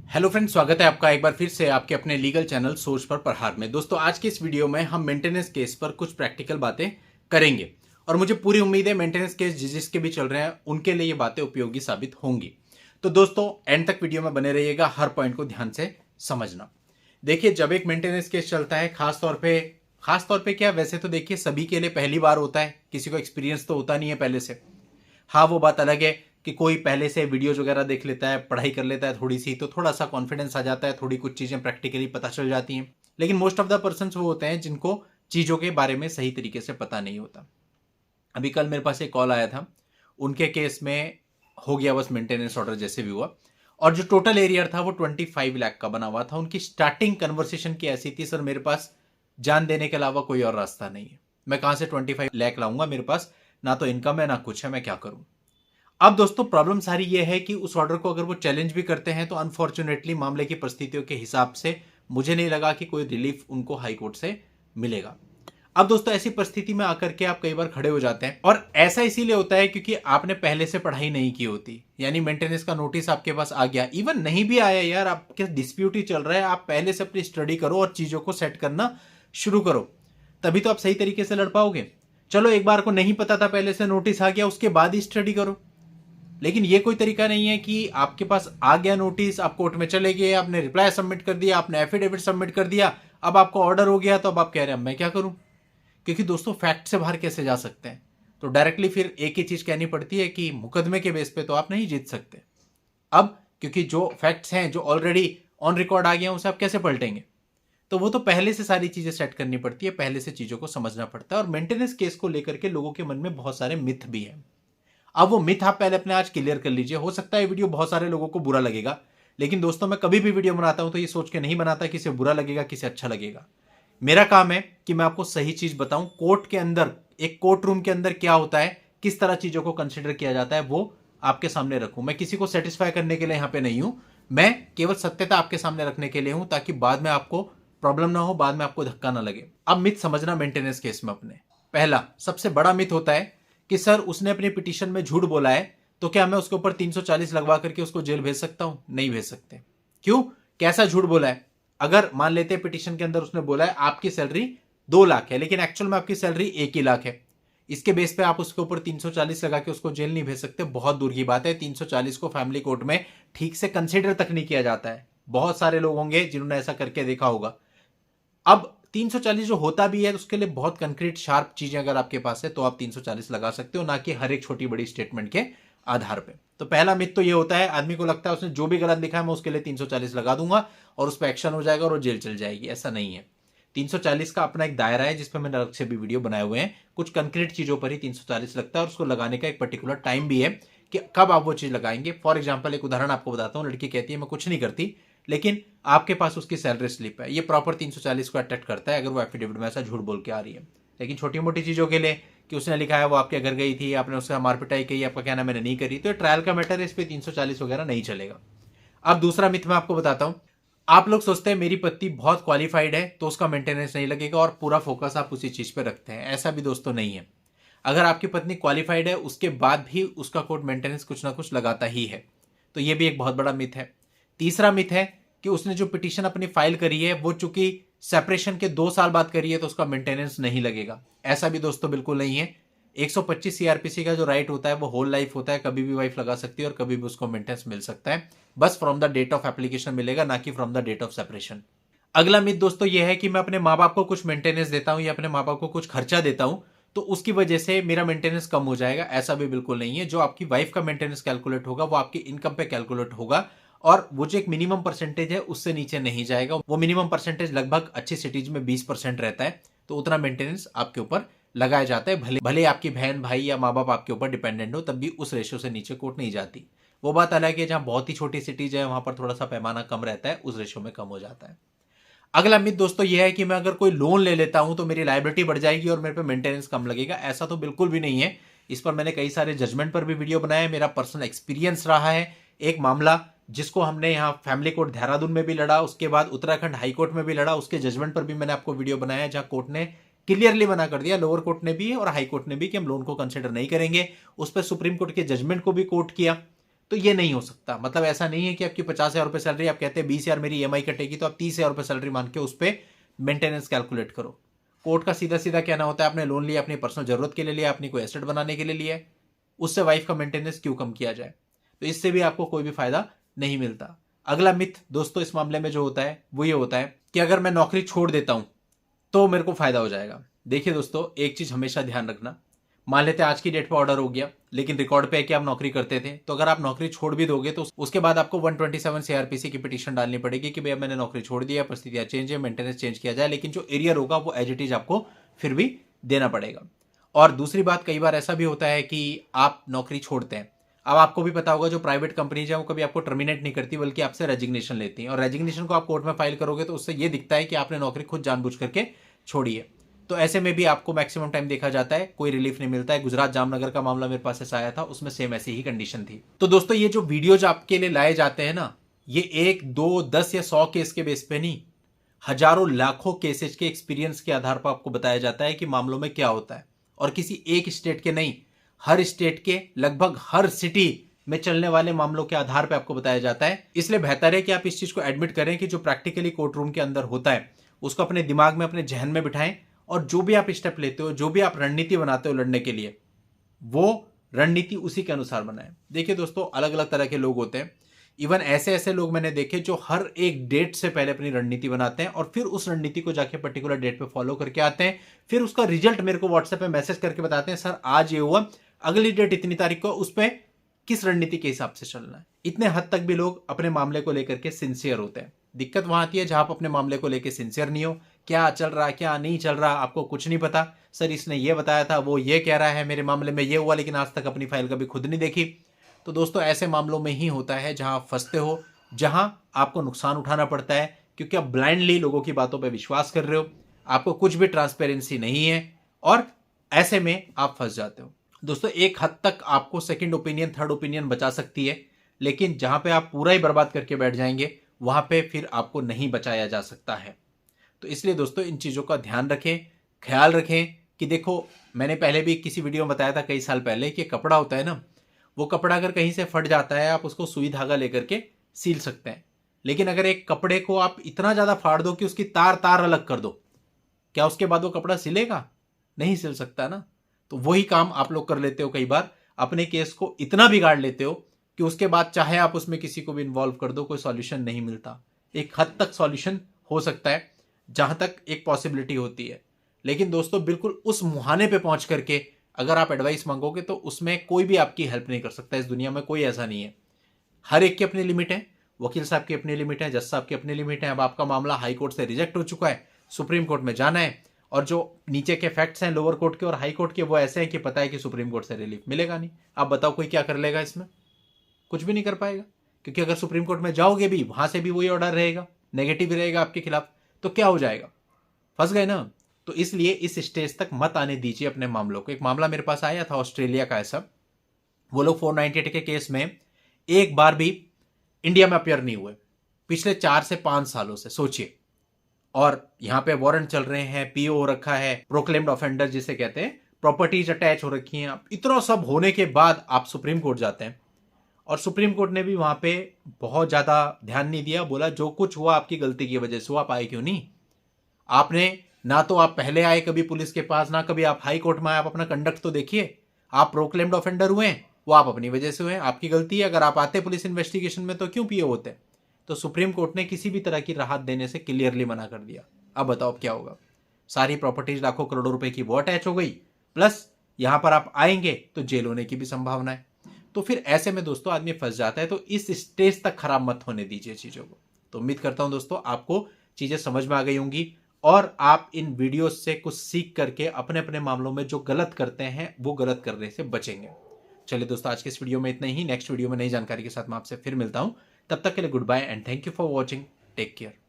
Hello friends, स्वागत है आपका एक बार फिर से आपके अपने लीगल चैनल सोच पर प्रहार में। दोस्तों, आज की इस वीडियो में हम मेंटेनेंस केस पर कुछ प्रैक्टिकल बातें करेंगे और मुझे पूरी उम्मीद है मेंटेनेंस केस जिसके भी चल रहे हैं उनके लिए ये बातें उपयोगी साबित होंगी। तो दोस्तों, एंड तक वीडियो में बने रहिएगा, हर पॉइंट को ध्यान से समझना। देखिए, जब एक मेंटेनेंस केस चलता है, खास तौर पे क्या, वैसे तो देखिए सभी के लिए पहली बार होता है, किसी को एक्सपीरियंस तो होता नहीं है पहले से। हाँ, वो बात अलग है कि कोई पहले से वीडियोज वगैरह देख लेता है, पढ़ाई कर लेता है थोड़ी सी, तो थोड़ा सा कॉन्फिडेंस आ जाता है, थोड़ी कुछ चीज़ें प्रैक्टिकली पता चल जाती हैं। लेकिन मोस्ट ऑफ द पर्सन वो होते हैं जिनको चीज़ों के बारे में सही तरीके से पता नहीं होता। अभी कल मेरे पास एक कॉल आया था, उनके केस में हो गया बस मेंटेनेंस ऑर्डर जैसे भी हुआ, और जो टोटल एरियर था वो 25 लाख का बना हुआ था। उनकी स्टार्टिंग कन्वर्सेशन की ऐसी थी, सर मेरे पास जान देने के अलावा कोई और रास्ता नहीं है, मैं कहां से 25 लाख लाऊंगा, मेरे पास ना तो इनकम है ना कुछ है, मैं क्या करूं। अब दोस्तों, प्रॉब्लम सारी ये है कि उस ऑर्डर को अगर वो चैलेंज भी करते हैं तो अनफॉर्चुनेटली मामले की परिस्थितियों के हिसाब से मुझे नहीं लगा कि कोई रिलीफ उनको हाई कोर्ट से मिलेगा। अब दोस्तों, ऐसी परिस्थिति में आकर के आप कई बार खड़े हो जाते हैं, और ऐसा इसीलिए होता है क्योंकि आपने पहले से पढ़ाई नहीं की होती। यानी मेंटेनेंस का नोटिस आपके पास आ गया, इवन नहीं भी आया यार, आपके डिस्प्यूट ही चल रहा है, आप पहले से अपनी स्टडी करो और चीजों को सेट करना शुरू करो, तभी तो आप सही तरीके से लड़ पाओगे। चलो, एक बार को नहीं पता था, पहले से नोटिस आ गया, उसके बाद ही स्टडी करो। लेकिन ये कोई तरीका नहीं है कि आपके पास आ गया नोटिस, आप कोर्ट में चले गए, आपने रिप्लाई सबमिट कर दिया, आपने एफिडेविट सबमिट कर दिया, अब आपको ऑर्डर हो गया, तो अब आप कह रहे हैं अब मैं क्या करूं। क्योंकि दोस्तों, फैक्ट से बाहर कैसे जा सकते हैं, तो डायरेक्टली फिर एक ही चीज कहनी पड़ती है कि मुकदमे के बेस पे तो आप नहीं जीत सकते। अब क्योंकि जो फैक्ट्स हैं, जो ऑलरेडी ऑन रिकॉर्ड आ गए हैं, उसे आप कैसे पलटेंगे। तो वो तो पहले से सारी चीजें सेट करनी पड़ती है, पहले से चीजों को समझना पड़ता है। और मेंटेनेंस केस को लेकर के लोगों के मन में बहुत सारे मिथ भी हैं। अब वो मिथ आप पहले अपने आज क्लियर कर लीजिए। हो सकता है वीडियो बहुत सारे लोगों को बुरा लगेगा, लेकिन दोस्तों, मैं कभी भी वीडियो बनाता हूं तो ये सोच के नहीं बनाता कि इसे बुरा लगेगा, किसे अच्छा लगेगा। मेरा काम है कि मैं आपको सही चीज बताऊं। कोर्ट के अंदर, एक कोर्ट रूम के अंदर क्या होता है, किस तरह चीजों को कंसिडर किया जाता है, वो आपके सामने रखूं। मैं किसी को सेटिस्फाई करने के लिए यहां पे नहीं हूं, मैं केवल सत्यता आपके सामने रखने के लिए हूं, ताकि बाद में आपको प्रॉब्लम ना हो, बाद में आपको धक्का ना लगे। अब मिथ समझना मेंटेनेंस केस में अपने। पहला सबसे बड़ा मिथ होता है कि सर उसने अपनी पिटीशन में झूठ बोला है, तो क्या मैं उसके ऊपर 340 लगवा करके उसको जेल भेज सकता हूं? नहीं भेज सकते। क्यों? कैसा झूठ बोला है? अगर मान लेते हैं पिटीशन के अंदर उसने बोला है आपकी सैलरी 2 लाख है, लेकिन एक्चुअल में आपकी सैलरी 1 ही लाख है, इसके बेस पे आप उसके ऊपर 340 लगा के उसको जेल नहीं भेज सकते। बहुत दूर की बात है। 340 को फैमिली कोर्ट में ठीक से कंसिडर तक नहीं किया जाता है। बहुत सारे लोग होंगे जिन्होंने ऐसा करके देखा होगा। अब 340 जो होता भी है, तो उसके लिए बहुत कंक्रीट शार्प चीजें अगर आपके पास है तो आप 340 लगा सकते हो, ना कि हर एक छोटी बड़ी स्टेटमेंट के आधार पे। तो पहला मिथ तो ये होता है, आदमी को लगता है उसने जो भी गलत लिखा है मैं उसके लिए 340 लगा दूंगा और उस पर एक्शन हो जाएगा और वो जेल चल जाएगी। ऐसा नहीं है। 340 का अपना एक दायरा है, जिसपे मैंने अलग से भी वीडियो बनाए हुए हैं। कुछ कंक्रीट चीजों पर ही 340 लगता है, और उसको लगाने का एक पर्टिकुलर टाइम भी है कि कब आप वो चीज लगाएंगे। फॉर एग्जाम्पल, एक उदाहरण आपको बताता हूँ। लड़की कहती है मैं कुछ नहीं करती, लेकिन आपके पास उसकी सैलरी स्लिप है, ये प्रॉपर 340 को अटेक्ट करता है अगर वो एफिडेविट में ऐसा झूठ बोल के आ रही है। लेकिन छोटी मोटी चीजों के लिए कि उसने लिखा है वो आपके घर गई थी, आपने उससे मारपिटाई की, आपका कहना मैंने नहीं करी, तो ट्रायल का मैटर है, इस पर 340 वगैरह नहीं चलेगा। अब दूसरा मिथ मैं आपको बताता हूं। आप लोग सोचते हैं मेरी पत्नी बहुत क्वालिफाइड है तो उसका मेंटेनेंस नहीं लगेगा, और पूरा फोकस आप उसी चीज पे रखते हैं। ऐसा भी दोस्तों नहीं है। अगर आपकी पत्नी क्वालिफाइड है, उसके बाद भी उसका कोर्ट मेंटेनेंस कुछ ना कुछ लगाता ही है। तो ये भी एक बहुत बड़ा मिथ है। तीसरा मिथ है कि उसने जो पिटीशन अपनी फाइल करी है वो चूंकि सेपरेशन के 2 साल बाद करी है तो उसका मेंटेनेंस नहीं लगेगा। ऐसा भी दोस्तों बिल्कुल नहीं है। 125 सीआरपीसी का जो राइट होता है वो होल लाइफ होता है, कभी भी वाइफ लगा सकती है और कभी भी उसको मेंटेनेंस मिल सकता है। बस from the date of application मिलेगा, ना कि from the date of separation. अगला मिथ दोस्तों ये है कि मैं अपने माँ बाप को कुछ मेंटेनेंस देता हूं या अपने माँ बाप को कुछ खर्चा देता हूं तो उसकी वजह से मेरा मेंटेनेंस कम हो जाएगा। ऐसा भी बिल्कुल नहीं है। जो आपकी वाइफ का मेंटेनेंस कैलकुलेट होगा वो आपकी इनकम पे कैलकुलेट होगा, और वो जो एक मिनिमम परसेंटेज है उससे नीचे नहीं जाएगा। वो मिनिमम परसेंटेज लगभग अच्छी सिटीज में 20% रहता है, तो उतना मेंटेनेंस आपके ऊपर लगाया जाता है। भले भले आपकी बहन भाई या माँ बाप आपके ऊपर डिपेंडेंट हो, तब भी उस रेशियो से नीचे कोर्ट नहीं जाती। वो बात अलग है, जहां बहुत ही छोटी सिटीज है वहां पर थोड़ा सा पैमाना कम रहता है, उस रेशियो में कम हो जाता है। अगला मिथ दोस्तों यह है कि मैं अगर कोई लोन ले लेता हूं तो मेरी लायबिलिटी बढ़ जाएगी और मेरे पे मेंटेनेंस कम लगेगा। ऐसा तो बिल्कुल भी नहीं है। इस पर मैंने कई सारे जजमेंट पर भी वीडियो बनाया है, मेरा पर्सनल एक्सपीरियंस रहा है। एक मामला जिसको हमने यहाँ फैमिली कोर्ट देहरादून में भी लड़ा, उसके बाद उत्तराखंड हाई कोर्ट में भी लड़ा, उसके जजमेंट पर भी मैंने आपको वीडियो बनाया है, जहां कोर्ट ने क्लियरली मना कर दिया, लोअर कोर्ट ने भी और हाई कोर्ट ने भी, कि हम लोन को कंसिडर नहीं करेंगे। उस पर सुप्रीम कोर्ट के जजमेंट को भी कोर्ट किया। तो ये नहीं हो सकता। मतलब ऐसा नहीं है कि आपकी 50,000 रुपये सैलरी, आप कहते हैं 20,000 मेरी ईएमआई कटेगी तो आप 30,000 रुपये सैलरी मान के उस पर मेंटेनेंस कैलकुलेट करो। कोर्ट का सीधा सीधा कहना होता है आपने लोन लिया अपनी पर्सनल जरूरत के लिए लिया, अपनी कोई एसेट बनाने के लिए लिया है, उससे वाइफ का मेंटेनेंस क्यों कम किया जाए? तो इससे भी आपको कोई भी फायदा नहीं मिलता। अगला मिथ दोस्तों इस मामले में जो होता है वो ये होता है कि अगर मैं नौकरी छोड़ देता हूं तो मेरे को फायदा हो जाएगा। देखिए दोस्तों, एक चीज हमेशा ध्यान रखना, मान लेते हैं आज की डेट पे ऑर्डर हो गया, लेकिन रिकॉर्ड पे है कि आप नौकरी करते थे, तो अगर आप नौकरी छोड़ भी दोगे तो उसके बाद आपको 127 सीआरपीसी की पिटीशन डालनी पड़ेगी कि भैया मैंने नौकरी छोड़ दिया, परिस्थितियां चेंज है, मेंटेनेंस चेंज किया जाए, लेकिन जो एरियर होगा वो एज इट इज आपको फिर भी देना पड़ेगा। और दूसरी बात, कई बार ऐसा भी होता है कि आप नौकरी छोड़ते हैं, अब आपको भी पता होगा जो प्राइवेट कंपनीज है वो कभी आपको टर्मिनेट नहीं करती बल्कि आपसे रेजिग्नेशन लेती हैं, और रेजिग्नेशन को आप कोर्ट में फाइल करोगे तो उससे ये दिखता है कि आपने नौकरी खुद जानबूझ करके छोड़ी है। तो ऐसे में भी आपको मैक्सिमम टाइम देखा जाता है कोई रिलीफ नहीं मिलता है। गुजरात जामनगर का मामला मेरे पास ऐसा आया था, उसमें सेम ऐसी ही कंडीशन थी। तो दोस्तों ये जो वीडियोज आपके लिए लाए जाते हैं ना, ये 1, 2, 10 या 100 केस के बेस पे नहीं, हजारों लाखों केसेस के एक्सपीरियंस के आधार पर आपको बताया जाता है कि मामलों में क्या होता है। और किसी एक स्टेट के नहीं, हर स्टेट के लगभग हर सिटी में चलने वाले मामलों के आधार पर आपको बताया जाता है। इसलिए बेहतर है कि आप इस चीज को एडमिट करें कि जो प्रैक्टिकली कोर्ट रूम के अंदर होता है उसको अपने दिमाग में, अपने जहन में बिठाएं, और जो भी आप स्टेप लेते हो, जो भी आप रणनीति बनाते हो लड़ने के लिए, वो रणनीति उसी के अनुसार बनाएं। देखिए दोस्तों, अलग अलग तरह के लोग होते हैं। इवन ऐसे ऐसे लोग मैंने देखे जो हर एक डेट से पहले अपनी रणनीति बनाते हैं और फिर उस रणनीति को जाके पर्टिकुलर डेट पे फॉलो करके आते हैं, फिर उसका रिजल्ट मेरे को व्हाट्सएप पे मैसेज करके बताते हैं, सर आज ये हुआ, अगली डेट इतनी तारीख को, उस पर किस रणनीति के हिसाब से चलना है। इतने हद तक भी लोग अपने मामले को लेकर के सिंसियर होते हैं। दिक्कत वहां आती है जहां आप अपने मामले को लेकर सिंसियर नहीं हो, क्या चल रहा है क्या नहीं चल रहा आपको कुछ नहीं पता, सर इसने ये बताया था, वो ये कह रहा है, मेरे मामले में ये हुआ, लेकिन आज तक अपनी फाइल कभी खुद नहीं देखी। तो दोस्तों ऐसे मामलों में ही होता है जहां आप फंसते हो, जहां आपको नुकसान उठाना पड़ता है, क्योंकि आप ब्लाइंडली लोगों की बातों पर विश्वास कर रहे हो, आपको कुछ भी ट्रांसपेरेंसी नहीं है, और ऐसे में आप फंस जाते हो। दोस्तों एक हद तक आपको सेकंड ओपिनियन, थर्ड ओपिनियन बचा सकती है, लेकिन जहां पे आप पूरा ही बर्बाद करके बैठ जाएंगे वहां पे फिर आपको नहीं बचाया जा सकता है। तो इसलिए दोस्तों इन चीजों का ध्यान रखें, ख्याल रखें कि देखो, मैंने पहले भी किसी वीडियो में बताया था कई साल पहले कि कपड़ा होता है ना, वो कपड़ा अगर कहीं से फट जाता है आप उसको सुई धागा लेकर के सील सकते हैं, लेकिन अगर एक कपड़े को आप इतना ज्यादा फाड़ दो कि उसकी तार तार अलग कर दो, क्या उसके बाद वो कपड़ा सिलेगा? नहीं सिल सकता ना। तो वही काम आप लोग कर लेते हो, कई बार अपने केस को इतना बिगाड़ लेते हो कि उसके बाद चाहे आप उसमें किसी को भी इन्वॉल्व कर दो, कोई सॉल्यूशन नहीं मिलता। एक हद तक सॉल्यूशन हो सकता है, जहां तक एक पॉसिबिलिटी होती है, लेकिन दोस्तों बिल्कुल उस मुहाने पे पहुंच करके अगर आप एडवाइस मांगोगे तो उसमें कोई भी आपकी हेल्प नहीं कर सकता। इस दुनिया में कोई ऐसा नहीं है, हर एक की अपनी लिमिट है। वकील साहब की अपनी लिमिट है, जज साहब की अपनी लिमिट है। अब आपका मामला हाई कोर्ट से रिजेक्ट हो चुका है, सुप्रीम कोर्ट में जाना है, और जो नीचे के फैक्ट्स हैं लोअर कोर्ट के और हाई कोर्ट के वो ऐसे हैं कि पता है कि सुप्रीम कोर्ट से रिलीफ मिलेगा नहीं। आप बताओ कोई क्या कर लेगा इसमें? कुछ भी नहीं कर पाएगा, क्योंकि अगर सुप्रीम कोर्ट में जाओगे भी वहां से भी वही ऑर्डर रहेगा, नेगेटिव रहेगा आपके खिलाफ, तो क्या हो जाएगा? फंस गए ना। तो इसलिए इस स्टेज तक मत आने दीजिए अपने मामलों को। एक मामला मेरे पास आया था ऑस्ट्रेलिया का ऐसा, वो लोग 498 के केस में एक बार भी इंडिया में अपियर नहीं हुए पिछले 4 से 5 सालों से, सोचिए। और यहां पे वारंट चल रहे हैं, पीओ हो रखा है, प्रोक्लेम्ड ऑफेंडर जिसे कहते हैं, प्रॉपर्टीज अटैच हो रखी हैं। इतना सब होने के बाद आप सुप्रीम कोर्ट जाते हैं, और सुप्रीम कोर्ट ने भी वहां पे बहुत ज्यादा ध्यान नहीं दिया, बोला जो कुछ हुआ आपकी गलती की वजह से हुआ, आप आए क्यों नहीं? आपने ना तो आप पहले आए कभी पुलिस के पास, ना कभी आप हाई कोर्ट में आए, आप अपना कंडक्ट तो देखिए। आप प्रोक्लेम्ड ऑफेंडर हुए हैं, वो आप अपनी वजह से हुए, आपकी गलती है। अगर आप आते पुलिस इन्वेस्टिगेशन में तो क्यों पीओ होते? तो सुप्रीम कोर्ट ने किसी भी तरह की राहत देने से क्लियरली मना कर दिया। अब बताओ अब क्या होगा? सारी प्रॉपर्टीज लाखों करोड़ों रुपए की वो अटैच हो गई, प्लस यहां पर आप आएंगे तो जेल होने की भी संभावना है। तो फिर ऐसे में दोस्तों आदमी फंस जाता है। तो इस स्टेज तक खराब मत होने दीजिए चीजों को। तो उम्मीद करता हूं दोस्तों आपको चीजें समझ में आ गई होंगी, और आप इन वीडियोस से कुछ सीख करके अपने अपने मामलों में जो गलत करते हैं वो गलत करने से बचेंगे। चलिए दोस्तों, आज के इस वीडियो में इतना ही। नेक्स्ट वीडियो में नई जानकारी के साथ मैं आपसे फिर मिलता हूं। तब तक के लिए good bye and thank you for watching. Take care.